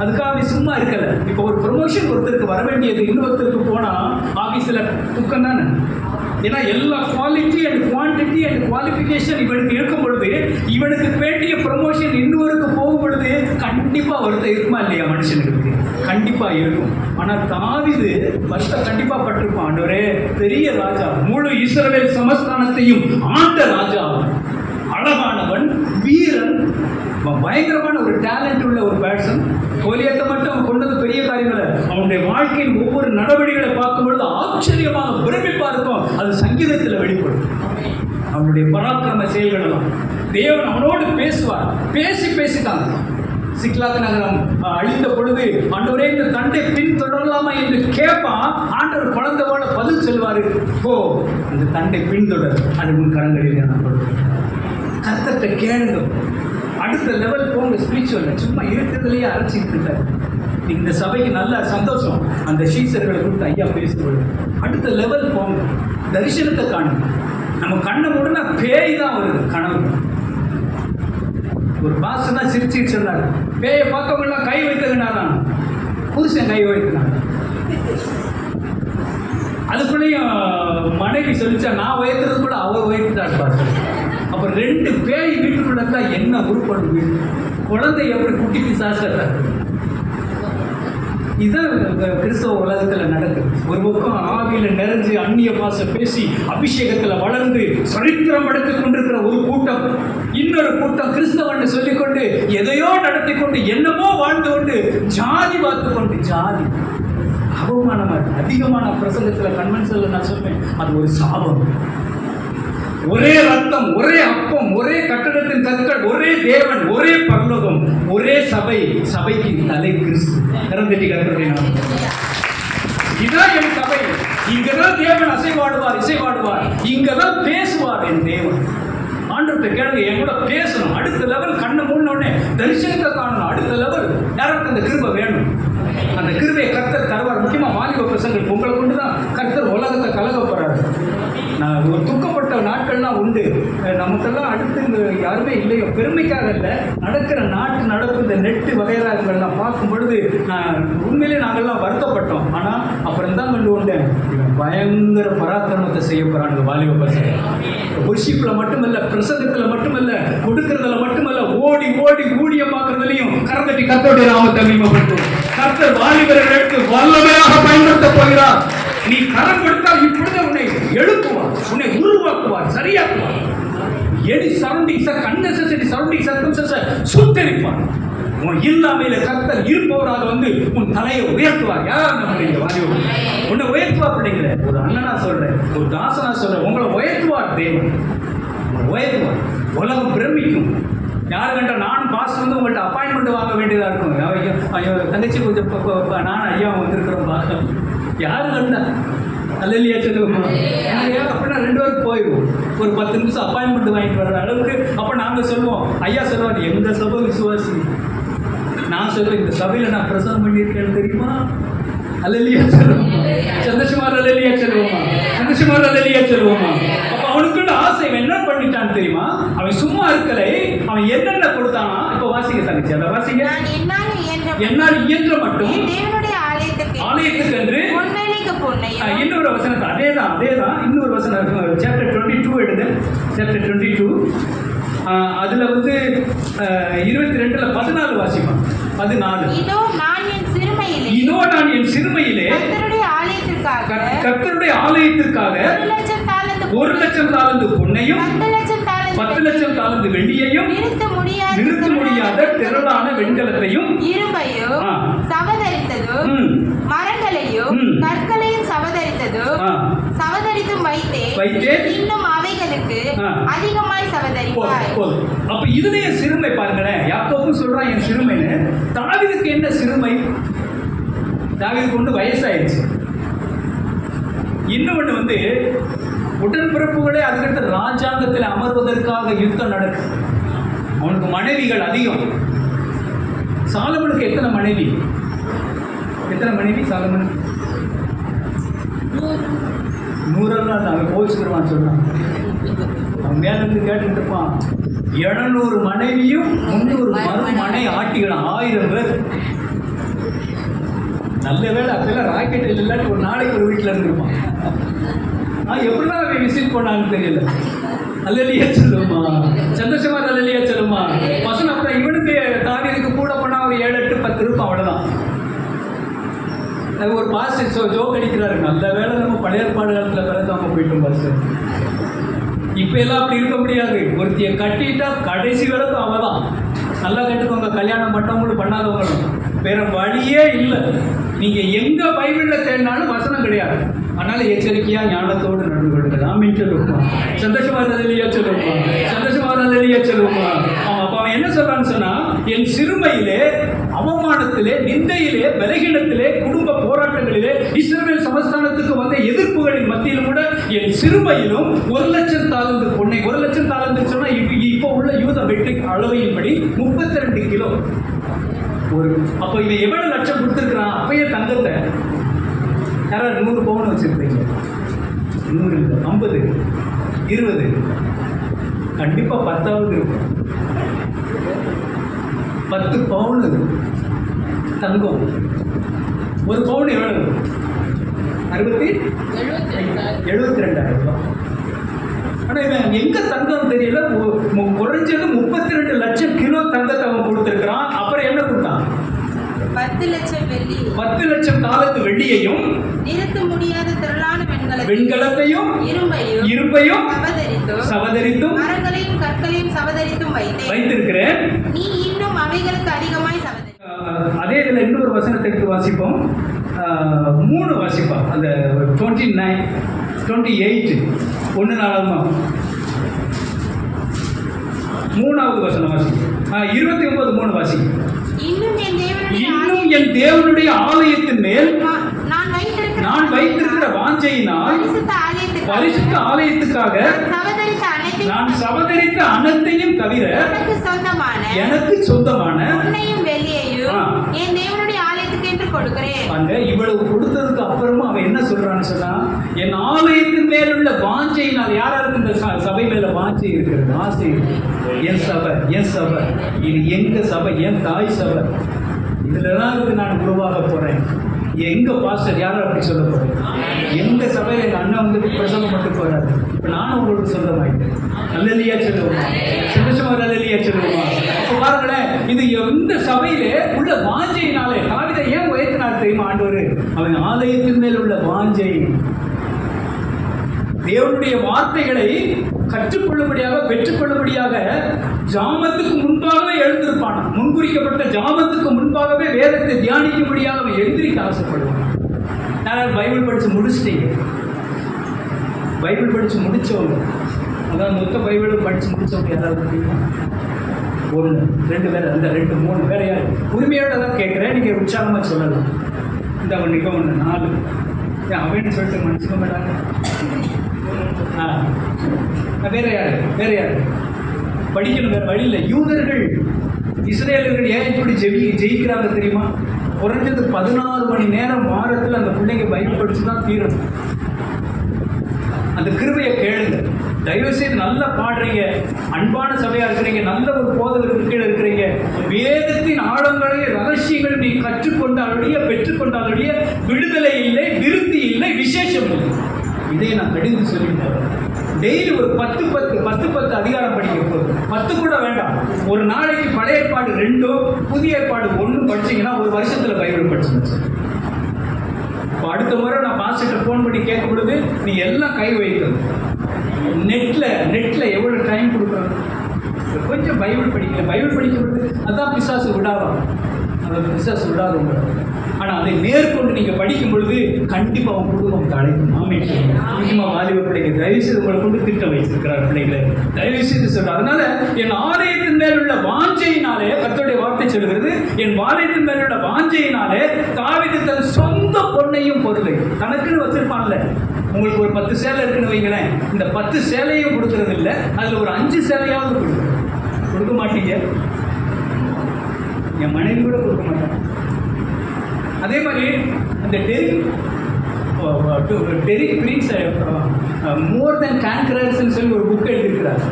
அதுக்காக சும்மா இருக்கல. இப்போ ஒரு ப்ரொமோஷன் ஒருத்தருக்கு வர வேண்டியது இன்னொருத்தருக்கு போனால் ஆஃபீஸில் துக்கம் தானே. ஏன்னா எல்லா quality and quantity and qualification இவனுக்கு இருக்கும் பொழுது இவனுக்கு வேண்டிய ப்ரொமோஷன் இன்னொருக்கு போகும் பொழுது கண்டிப்பாக ஒருத்தர் இருக்குமா இல்லையா? மனுஷனுக்கு கண்டிப்பாக இருக்கும். ஆனால் தாவீது வருஷம் கண்டிப்பாக பட்டிருப்பான். ஆண்டவரே, பெரிய ராஜா, முழு இஸ்ரவேல் சமஸ்தானத்தையும் ஆண்ட ராஜா, அழகானவன், வீரன், பயங்கரமான ஒரு டேலண்ட் உள்ள ஒரு பேர்சன். கோலியாத்தை மட்டும் அவன் கொண்டது பெரிய காரியங்களை, அவனுடைய வாழ்க்கையின் ஒவ்வொரு நடவடிக்கைகளை பார்க்கும்பொழுது ஆச்சரியமாக பிரமிப்பா இருக்கும். அது சங்கீதத்தில் வெளிப்படும். அவனுடைய பராக்கிரம செயல்கள் எல்லாம் தேவன் அவனோடு பேசுவார். பேசித்தான் சிக்லாக் நகரம் அழிந்த பொழுது ஆண்டவரே இந்த தண்டை பின் தொடரலாமா என்று கேட்பான். ஆண்டவர் குழந்தை போல பதில் சொல்வாரு, ஓ அந்த தண்டை பின்தொடர், அது உன் கரங்களில் நான் கொடுப்பேன். கர்த்தர்கிட்ட கேளுங்க, அடுத்த லெவல் போங்க. ஸ்பிரிச்சுவல் சும்மா இருக்கிறதுலையே அரைச்சிக்கிட்டு இருக்காரு. இந்த சபைக்கு நல்ல சந்தோஷம். அந்த சீசர்களை கொடுத்து ஐயா பேசுவது அடுத்த லெவல் போங்க, தரிசனத்தை காணுங்க. நம்ம கண்ணை மூடனா பேய் தான் வருது கனவு. ஒரு பாஸ் தான் சிரிச்சுட்டு சொன்னார், பேயை பார்க்கவெல்லாம் கை வைத்ததுனாலாம் புருஷன் கை வைத்தனால. அதுக்குள்ளேயும் மனைவி சொல்லிச்சா, நான் உயர்த்துறது கூட அவர் உயர்த்துட்டார் பாஸ். அப்புறம் 2 பேய் வீட்டுக்குள்ள தான் என்ன உருப்படும் வீடு, குழந்தை எப்படி குட்டி பிசாசு. இதுதான் கிறிஸ்தவ உலகத்தில் நடக்குது. ஒரு பக்கம் ஆவியில் நிறைஞ்சு அந்நிய பாச பேசி அபிஷேகத்தில் வளர்ந்து சரித்திரம் படுத்திக் கொண்டிருக்கிற ஒரு கூட்டம், இன்னொரு கூட்டம் கிறிஸ்தவன் சொல்லிக்கொண்டு எதையோ நடத்தி கொண்டு என்னமோ வாழ்ந்து கொண்டு ஜாதி பார்த்து கொண்டு ஜாதி அவமானமாக. அதிகமான பிரசங்கத்தில் கன்வென்ஷனில் நான் சொல்வேன், அது ஒரு சாபம். ஒரே ரத்தம், ஒரே அப்பம், ஒரே கட்டடத்தின் கற்கள், ஒரே தேவன், ஒரே பரலோகம், ஒரே சபை. சபைக்கு தலை கிறிஸ்து. கரந்தட்டி கர்த்தருடைய நாமம். இதான் என் சபை. இங்கதான் தேவன் அசைவாடுவார், இசைவாடுவார். இங்கதான் பேசுவார் என் தேவன். ஆண்டவர்கிட்ட கேளுங்க, என் கூட பேசணும். அடுத்த லெவல் கண்ணை மூடினோடனே தரிசனத்தை காணணும். அடுத்த லெவல் யாருக்கு அந்த கிருபை வேணும். அந்த கிருபையை கர்த்தர் தருவார். முக்கியமாக வாலிப பசங்களுக்கு உங்களை கொண்டு தான் கர்த்தர் உலகத்தை கலக போறாரு. நான் ஒரு துக்கப்பட்ட நாட்கள்லாம் உண்டு. நமக்கெல்லாம் அடுத்து இங்கே யாருமே இல்லையோ, பெருமைக்காக இல்லை, நடக்கிற நாட்டு நடப்பு இந்த நெட்டு வகைராகங்கள்லாம் பார்க்கும் பொழுது நான் உண்மையிலே நாங்கள்லாம் வருத்தப்பட்டோம். ஆனால் அப்புறம் தான் கண்டு கொண்டேன், பயங்கர பராக்கிரமத்தை செய்ய போகிறாங்க வாலிப பசங்க. ஒர்ஷிப்பில் மட்டுமல்ல, பிரசங்கத்தில் மட்டுமல்ல, கொடுக்கறதுல மட்டுமல்ல, ஓடி ஓடி ஊழியம் பார்க்கறதுலையும் கரந்தட்டி கர்த்தருடைய நாமத்தை மகிமைப்படுத்தும். கர்த்தர் வாலிபர்கள் எடுத்து வல்லமையாக பயன்படுத்த போகிறார். நீ கரம் கொடுத்தால் இப்பொழுது உன்னை எழுப்புவார், உன்னை உருவாக்குவார், சரியாக்குவார். Eddy சரௌண்டிங்ஸை கன்னெசரி surrounding சர்க்கம்ஸ்டன்ஸை சுத்தரிப்பார். உன் இல்லாமையில கர்த்தர் இருப்பவராக வந்து உன் தலையை உயர்த்துவார். யார் நம்முடைய வாலிபர் உன்னை உயர்த்துவா பிள்ளைங்கள. ஒரு அண்ணனா சொல்றேன், ஒரு தாசனா சொல்றேன், உங்களை உயர்த்துவார் தேவன். உயர்த்துவார். உலகம் பிரமிக்கும். யாரு கண்டா நானும் பாஸ் வந்து உங்கள்கிட்ட அப்பாயின்மெண்ட் வாங்க வேண்டியதாக இருக்கும். ஐயோ தங்கச்சி கொஞ்சம் நானும் ஐயா வந்திருக்கிறோம் பார்க்க. யாரு கண்டா அல்லையா சொல்லுவோமா? அப்படின்னா 2 பேருக்கு போயிடுவோம். ஒரு 10 நிமிஷம் அப்பாயின்மெண்ட் வாங்கிட்டு வர்ற அளவுக்கு. அப்போ நாங்கள் சொல்லுவோம், ஐயா சொல்லுவார், எந்த சபை விசுவாசி. நான் சொல்லுவேன், இந்த சபையில் நான் பிரசவம் பண்ணியிருக்கேன்னு தெரியுமா? அல்லையா சொல்லுவோமா? சந்தோஷமாக அல்லையா சொல்லுவோமா? சந்தோஷமாக அல்லையா சொல்லுவோமா? அப்போ அவனுக்குள்ள ஆசை என்ன பண்ணிட்டான்னு தெரியுமா? அவன் சும்மா இருக்கலை, அவன் என்னென்ன கொடுத்தானா? இப்போ வாசிக்க தங்கச்சி, அதை வாசிங்க. என்னால் இயன்ற மட்டும் ஆலயத்துக்கு என்று இன்னொரு வசனத்தை அதேதான் இன்னொரு வசனம் சாப்டர் 22 எடுங்க. சாப்டர் 22 அதுல வந்து 22ல 14 வாசிப்பான். 14 இதோ நான் என் சிறுமையிலே கர்த்தருடைய ஆலயத்திற்காக 1,00,000 தாலந்து பொன்னையும் 10,00,000 தாலந்து வெள்ளியையும் நிறுத்த முடியாத திரளான வெண்கலத்தையும் இரும்பையும் சவதரித்ததும் மரங்களையும் கற்களையும் சவதரித்தும் வைத்தேன். இன்னும் அவைகளுக்கு அதிகமாய் சவதரிப்பாய். அப்ப இதுலயே சிறுமை பாருங்களேன். யாக்கோபு சொல்றான் என் சிறுமைன்னு. தாவீதுக்கு என்ன சிறுமை? தாவீதுக்கு கொண்டு வயசாயிடுச்சு. இன்னொன்று வந்து உடன்பிறப்புகளே அதுக்கடுத்து ராஜாங்கத்தில் அமர்வதற்காக யுத்தம் நடக்குது. அவனுக்கு மனைவிகள் அதிகம். சாலமனுக்கு எத்தனை மனைவி சாலமனுக்கு? 100 அவன் கோச்சுக்கிறான் சொல்றான். அவன் மேலிருந்து கேட்டுட்டு இருப்பான், 700 மனைவியும் 300 மனை ஆட்டிகளும் 1000 பேர். நல்ல வேலை அப்பெல்லாம் ராக்கெட் இல்லாட்டி ஒரு நாளைக்கு ஒரு வீட்டில் இருந்துருப்பான். எப்படிதான் அவன் விசிட் பண்ணான்னு தெரியல. அல்லலியா சொல்லுமா, சந்தோஷமா அல்லலியா சொல்லுமா. பசங்க அப்புறம் இவனுக்கு தாவீதுக்கு கூட போனால் ஒரு 7, 8, 10 இருப்பான், அவ்வளோதான். ஒரு பாஸ்டர் ஜோக் அடிக்கிறாரு, நல்ல வேலை நம்ம பழைய ஏற்பாடு காலத்தில் பிறகு அவங்க போயிட்டோம் பாஸ்டர். இப்போ எல்லாம் அப்படி இருக்க முடியாது. ஒருத்தியை கட்டிட்டா கடைசி வரைக்கும் அவ தான். நல்லா கட்டுக்கோங்க, கல்யாணம் பண்ணவங்களும் பண்ணாதவங்களும் வேற வழியே இல்லை. நீங்கள் எங்கே பைபிளில் தேடினாலும் வசனம் கிடையாது. அதனால எச்சரிக்கையா ஞானத்தோடு நடந்து கொள்ளுங்கள். ஆமென் சொல்லுவோமா, சந்தோஷமா இல்லையா சொல்லுவோமா, சந்தோஷமா இல்லையா சொல்லுவோமா. அப்ப அவன் என்ன சொல்றான்னு சொன்னா, என் சிறுமையிலே, அவமானத்திலே, நிந்தையிலே, பலகீனத்திலே, குடும்ப போராட்டங்களிலே, இஸ்ரவேல் சமஸ்தானத்துக்கு வந்த எதிர்ப்புகளின் மத்தியிலும் கூட என் சிறுமையிலும் 1,00,000 தாலந்து பொன்னை, 1,00,000 தாலந்து சொன்னா இப்போ உள்ள யூத வெற்றி அளவையின்படி 32 கிலோ ஒரு. அப்போ இவன் எவ்வளவு லட்சம் கொடுத்துருக்கிறான்? அப்பயே தங்கத்தை யாராவது 100 பவுன் வச்சிருப்பீங்க, 100 இல்லை, 50, 20, கண்டிப்பாக 10ஆவது இருக்கும். 10 பவுன் தங்கம். ஒரு பவுன் எவ்வளவு? 72,000 ரூபாய். ஆனால் இவன் எங்க தங்கம் தெரியல. குறைஞ்சது 32 லட்சம் கிலோ தங்கத்தை அவன் கொடுத்துருக்கிறான். அப்புறம் என்ன கொடுத்தான்? 10 லட்சம் வெள்ளி, 10 லட்சம் தாலத்து வெள்ளியையும், நிறுத்த முடியாத திரளான வெண்கலத்தையும், இரும்பையும் சவதரித்தும், மரங்களையும் கற்களையும் சவதரித்தும் வைத்திருக்கிறேன். நீ இன்னும் அவைகளுக்கு அதிகமாய் சவதரி. அதே இதில் இன்னொரு வசனத்தை எடுத்து வாசிப்போம். 3 வாசிப்போம். அந்த 29, 28, 1 3வது வசனம் வாசிப்போம். 29, 3 வாசிப்போம். இன்னும் என் தேவனுடைய ஆலயத்தின் மேல் நான் வைத்திருக்கிற வாஞ்சையினால் பரிசுத்த ஆலயத்துக்காக நான் சவதரித்த அனைத்தையும் தவிர எனக்கு சொந்தமான அந்த இவ்வளவு கொடுத்ததுக்கு அப்புறமா அவன் என்ன சொல்றான்னு சொன்னா, என் ஆலயத்தின் மேல் உள்ள வாஞ்சையினால். யாராருக்கு இந்த சபை மேல வாஞ்சை இருக்கிறது, ஆசை இருக்கு? என் சபை, என் சபை, இது எங்க சபை, என் தாய் சபை, இதுலதான் இருக்கு நான் உருவாக போறேன். எங்க பாஸ்டர் யாரும் அப்படி சொல்ல போறேன்? எங்க சபையில எங்க அண்ணன் வந்து பிரசங்கம் மட்டும் போறாரு. இப்ப நானும் உங்களுக்கு சொந்தமாயிட்டேன். அல்லேலூயா சொல்லுவோமா, சந்தோஷமா அல்லேலூயா சொல்லுவோமா. அப்ப பாருங்களேன், இது எந்த சபையிலே உள்ள வாஞ்சையினாலே தாவீதை ஏன் உயர்த்தினார் தெரியுமா ஆண்டவர்? அவன் ஆலயத்தின் மேல் உள்ள வாஞ்சை, தேவனுடைய வார்த்தைகளை கற்றுக்கொள்ளும்படியாக, பெற்றுக்கொள்ளும்படியாக ஜாமத்துக்கு முன்பாகவே எழுந்திருப்பான். முன்குறிக்கப்பட்ட ஜாமத்துக்கு முன்பாகவே வேதத்தை தியானிக்கும்படியாக அவன் எழுந்திரிக்க ஆசைப்படுவான். யாராவது பைபிள் படித்து முடிச்சிட்டீங்க? பைபிள் படித்து முடித்தவங்க, அதாவது மொத்த பைபிளும் படித்து முடித்தவங்க யாராவது தெரியுமா? 1, 2 பேர், அந்த 2, 3 பேர் யார்? உரிமையோட தான் கேட்குறேன், நீங்கள் உற்சாகமாக சொல்லலாம். இந்த அவனுக்கு 1, 4 அவன்னு சொல்லிட்டு மனுஷங்க மாட்டாங்க. வேற யாரு? வேற யாரு படிக்கணும்? வேற வழி இல்லை. யூதர்கள், இஸ்ரேலர்கள் ஏன் இப்படி ஜெயிக்கிறாங்க தெரியுமா? குறைஞ்சது 14 மணி நேரம் வாரத்தில் அந்த பிள்ளைங்க பைபிள் படிச்சு தான் தீரணும். அந்த கிருபையை கேளுங்க. தயவு செய்து நல்லா பாடுறீங்க, அன்பான சபையா இருக்கிறீங்க, நல்ல ஒரு போதகருக்கு கீழே இருக்கிறீங்க. வேதத்தின் ஆழங்களையும் ரகசியங்கள் நீ கற்றுக்கொண்டாலுடைய, பெற்றுக்கொண்டாலுடைய விடுதலை இல்லை, விருத்தி இல்லை, விசேஷம் இல்லை. இதை நான் கடிந்து சொல்லிட்டேன். டெய்லி ஒரு 10 அதிகாரம் படிக்க போகுது. 10 கூட வேண்டாம். ஒரு நாளைக்கு பழைய ஏற்பாடு 2, புதிய ஏற்பாடு 1 படிச்சீங்கன்னா ஒரு வருஷத்துல பைபிள் படிச்சுங்க. இப்போ அடுத்த முறை நான் பாஸ்டர்கிட்ட ஃபோன் பண்ணி கேட்கும் பொழுது நீ எல்லாம் கை வைக்கணும். நெட்ல எவ்வளவு டைம் கொடுக்கணும்? கொஞ்சம் பைபிள் படிக்கல. பைபிள் படிக்கிறது அதான் பிசாசு விடாதான், அந்த பிசாசு விடாதவங்க. ஆனால் அதை மேற்கொண்டு நீங்கள் படிக்கும் பொழுது கண்டிப்பாக அவன் குடும்பம் தலைக்கும். முக்கியமாக வாலிப பிள்ளைங்க தயவு செய்து உங்களை கொண்டு திட்டம் வைத்திருக்கிறார் பிள்ளைகளை தயவு செய்து சொல்கிறார். அதனால என் ஆலயத்தின் மேல் உள்ள வாஞ்சையினாலே, கர்த்தருடைய வார்த்தை சொல்கிறது, என் ஆலயத்தின் மேல் உள்ள வாஞ்சையினாலே தாவீது தன் சொந்த பொன்னையும் பொருளை தனக்குன்னு வச்சிருப்பான்ல. உங்களுக்கு ஒரு 10 சேலை இருக்குன்னு வைங்களேன், இந்த 10 சேலையும் கொடுக்கறது இல்லை, அதில் ஒரு 5 சேலையாவது கொடுக்க மாட்டீங்க. என் மனைவி கூட கொடுக்க மாட்டாங்க. அதே மாதிரி அந்த டெரிக் பிரின்ஸ் மோர் தேன் கான்கரர்ஸ்ன்னு சொல்லி ஒரு புக் எழுதியிருக்கிறார்.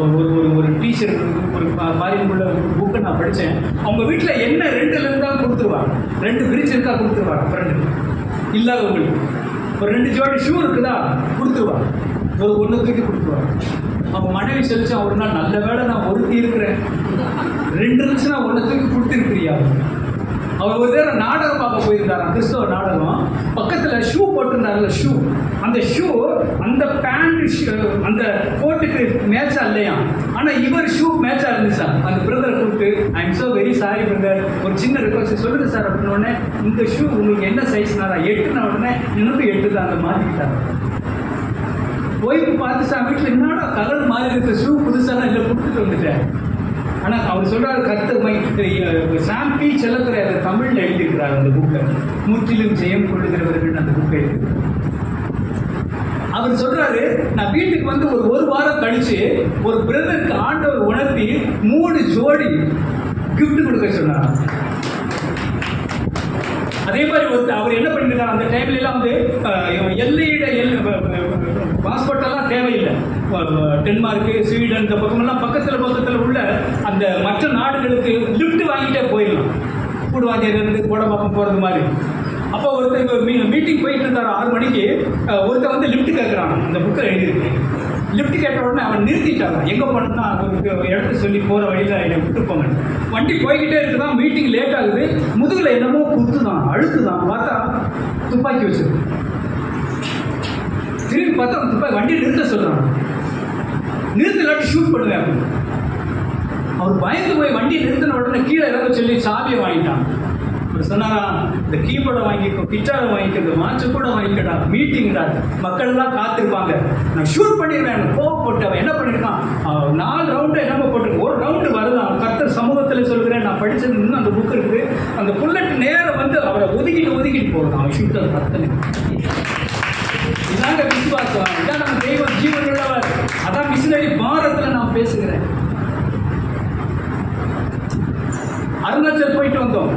ஒரு டீச்சர் ஒரு பாரியுள்ள புக்கை நான் படித்தேன். அவங்க வீட்டில் என்ன 2 இருந்தால் கொடுத்துருவாங்க, 2 பிரிட்ஜ் இருக்கா கொடுத்துருவாங்க, ஃப்ரெண்டு இல்லாதவங்களுக்கு. ஒரு 2 ஜோடி ஷூ இருக்குதா கொடுத்துருவாங்க, ஒரு 1 தூக்கி கொடுத்துருவாங்க. அவங்க மனைவி சொல்லிச்சு, ஒரு நாள் நல்ல வேலை நான் ஒருத்தி இருக்கிறேன், 2 இருந்துச்சுன்னா 1 தூக்கி கொடுத்துருக்கிறியா. அவர் ஒரு நேரம் நாடகம் பார்க்க போயிருந்தாராம், கிறிஸ்தவ நாடகம். பக்கத்தில் ஷூ போட்டிருந்தாருல, ஷூ, அந்த ஷூ அந்த பேண்ட் அந்த கோட்டுக்கு மேட்சா இல்லையா, ஆனால் இவர் ஷூ மேட்சா இருந்துச்சா. அந்த பிரதரை கூப்பிட்டு, I am so very sorry brother, ஒரு சின்ன ரிக்வஸ்ட் சொல்லுங்க சார் அப்படின்னு உடனே, இந்த ஷூ உங்களுக்கு என்ன சைஸ்னாரா, 8ன உடனே இன்னும் 8 தான், அந்த மாற்றிக்கிட்டாங்க. ஒய்ஃபு பார்த்து சார் வீட்டில் என்னடா கலர் மாதிரி இருக்க ஷூ புதுசாக இல்லை கொடுத்துட்டு வந்துட்டேன். ஆனால் அவர் சொல்கிறார், கர்த்தர் சாம்பி செல்லத்துறை அதை தமிழில் எழுதியிருக்கிறார் அந்த புக்கை, முற்றிலும் ஜெயம் கொள்ளுகிறவர்கள் அந்த புக்கை எழுதி. அவர் சொல்றாரு, நான் வீட்டுக்கு வந்து ஒரு வாரம் கழிச்சு ஒரு பிரதருக்கு ஆண்டவர் உணர்த்தி 3 ஜோடி கிஃப்ட் கொடுக்க சொன்னார். அதே மாதிரி அவர் என்ன பண்ணிருக்காரு, அந்த டைம்ல எல்லாம் வந்து பாஸ்போர்ட் எல்லாம் தேவையில்லை. டென்மார்க்கு, ஸ்வீடன், இந்த பக்கமெல்லாம் பக்கத்தில் உள்ள அந்த மற்ற நாடுகளுக்கு லிஃப்ட் வாங்கிட்டே போயிடலாம், கூடுவாஞ்சேரியிலிருந்து கோடம்பாக்கம் போகிறது மாதிரி. அப்போ ஒருத்தர் மீட்டிங் போயிட்டு இருந்தார் 6 மணிக்கு, ஒருத்தர் வந்து லிஃப்ட் கேட்குறான், அந்த புக்கில் எழுதியிருக்கு. லிஃப்ட் கேட்ட உடனே அவன் நிறுத்திட்டாங்க, எங்கே போனா ஒரு இடத்த சொல்லி போகிற வழியில் என்னை விட்டு போங்க. வண்டி போய்கிட்டே இருக்குதான், மீட்டிங் லேட் ஆகுது, முதுகில் என்னமோ குத்துதான், அழுத்துதான், பார்த்தா துப்பாக்கி வச்சிருக்கு. திரும்பி பார்த்தா அவன் துப்பாக்கி, வண்டியை நிறுத்த சொல்கிறான், நிறுத்த இல்லாட்டி ஷூட் பண்ணுவேன் அப்படின்னு. அவர் பயந்து போய் வண்டியை நிறுத்தின உடனே கீழே இறங்க சொல்லி சாவியை வாங்கிட்டான். அவர் சொன்னாரா, இந்த கீபோர்டை வாங்கிக்கோ, கிட்டாரை வாங்கிக்கோ, இந்த வாட்சை கூட வாங்கிக்கடா, மீட்டிங்டா, மக்கள்லாம் காத்திருப்பாங்க, நான் ஷூட் பண்ணிடுவேன். கோவப்பட்டு அவன் என்ன பண்ணியிருக்கான், 4 ரவுண்டு என்னமோ போட்டிருக்கு, 1 ரவுண்டு வருதான். கர்த்தர் சமூகத்தில் சொல்கிறேன், நான் படித்தது இன்னும் அந்த புக் இருக்குது, அந்த புல்லட் நேரம் வந்து அவரை ஒதுக்கிட்டு போகிறான். அவன் ஷூட்டர் கர்த்தனை. இதாங்க விசுவாசம், இதான் நம்ம தெய்வம் ஜீவன் உள்ளவர். அதான் மிஷினரி பாரத்தில் நான் பேசுகிறேன். அருணாச்சல் போயிட்டு வந்தோம்.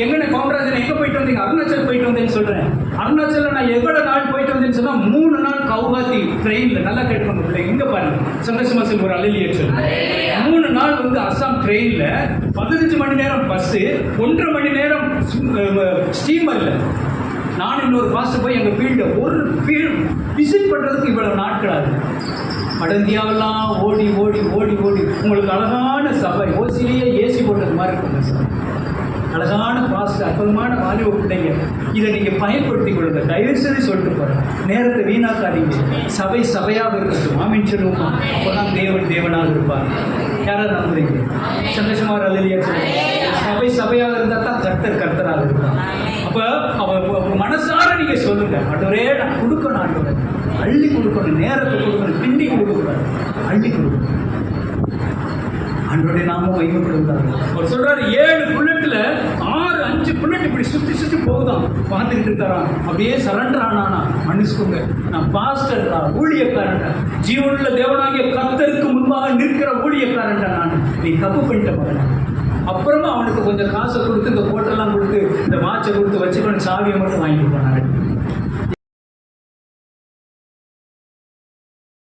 எங்கன்னு கவுண்டராஜன் எங்கே போயிட்டு வந்தீங்க? அருணாச்சல் போயிட்டு வந்தேன்னு சொல்கிறேன். அருணாச்சலில் நான் எவ்வளோ நாள் போயிட்டு வந்தேன்னு சொன்னால் 3 நாள் கவுஹாத்தி ட்ரெயினில். நல்லா கேட்டுக்கோங்க பிள்ளை, இங்கே பாருங்க, சந்தோஷமாக ஒரு அலையிலேயே சொல்லு. 3 நாள் வந்து அஸ்ஸாம் ட்ரெயினில், 15 மணி நேரம் பஸ்ஸு, 1.5 மணி நேரம் ஸ்டீமரில். நான் இன்னொரு பாஸ்டர் போய் எங்கள் ஃபீல்டை ஒரு விசிட் பண்ணுறதுக்கு இவ்வளோ நாட்களாது. வட இந்தியாவெல்லாம் ஓடி உங்களுக்கு அழகான சபை, ஓசிலேயே ஏசி போட்டது மாதிரி இருக்குங்க சார். அழகான பாஸ்டர், அற்புதமான வாலிப பிள்ளைங்க, இதை நீங்கள் பயன்படுத்திக் கொள்ளுங்க. தயவுசெய்து சொல்லிட்டு போகிறேன், நேரத்தை வீணாக்காதீங்க. சபை சபையாக இருக்கட்டும். ஆமீன் சொல்லுவோமா? அப்போதான் தேவனாக இருப்பார். யாராவது நம்புறீங்க? சந்தோஷமாக அல்லையா? சபை சபையாக இருந்தால் தான் கர்த்தராக இருப்பார். அப்போ அவ மனசார நீங்கள் சொல்லுங்க, ஆண்டவரே நான் கொடுக்கணும், ஆண்டவரே அள்ளி கொடுக்கணும், நேரத்தை கொடுக்கணும், பிண்டி கொடுக்கக்கூடாது, அள்ளி கொடுக்கணும். ஆண்டவருடைய நாமம் மகிமைப்படுகிறார். அவர் சொல்றாரு, 7 புல்லட்டில் 5 புல்லட் இப்படி சுற்றி போகுதான், பார்த்துக்கிட்டு இருக்காராம். அப்படியே சரண்டர் ஆனானா, மன்னிச்சுக்கோங்க, நான் பாஸ்டர் தான், ஊழியக்காரன்டா, ஜீவனுள்ள தேவனாகிய கர்த்தருக்கு முன்பாக நிற்கிற ஊழியக்காரன்டா நான், நீ தப்பு பண்ணிட்ட மகன். அப்புறமா அவனுக்கு கொஞ்சம் காசை கொடுத்து, இந்த கோட்டெல்லாம் கொடுத்து, இந்த வாட்சை கொடுத்து வச்சுக்கணும், சாவியை மட்டும் வாங்கிட்டு போனாங்க.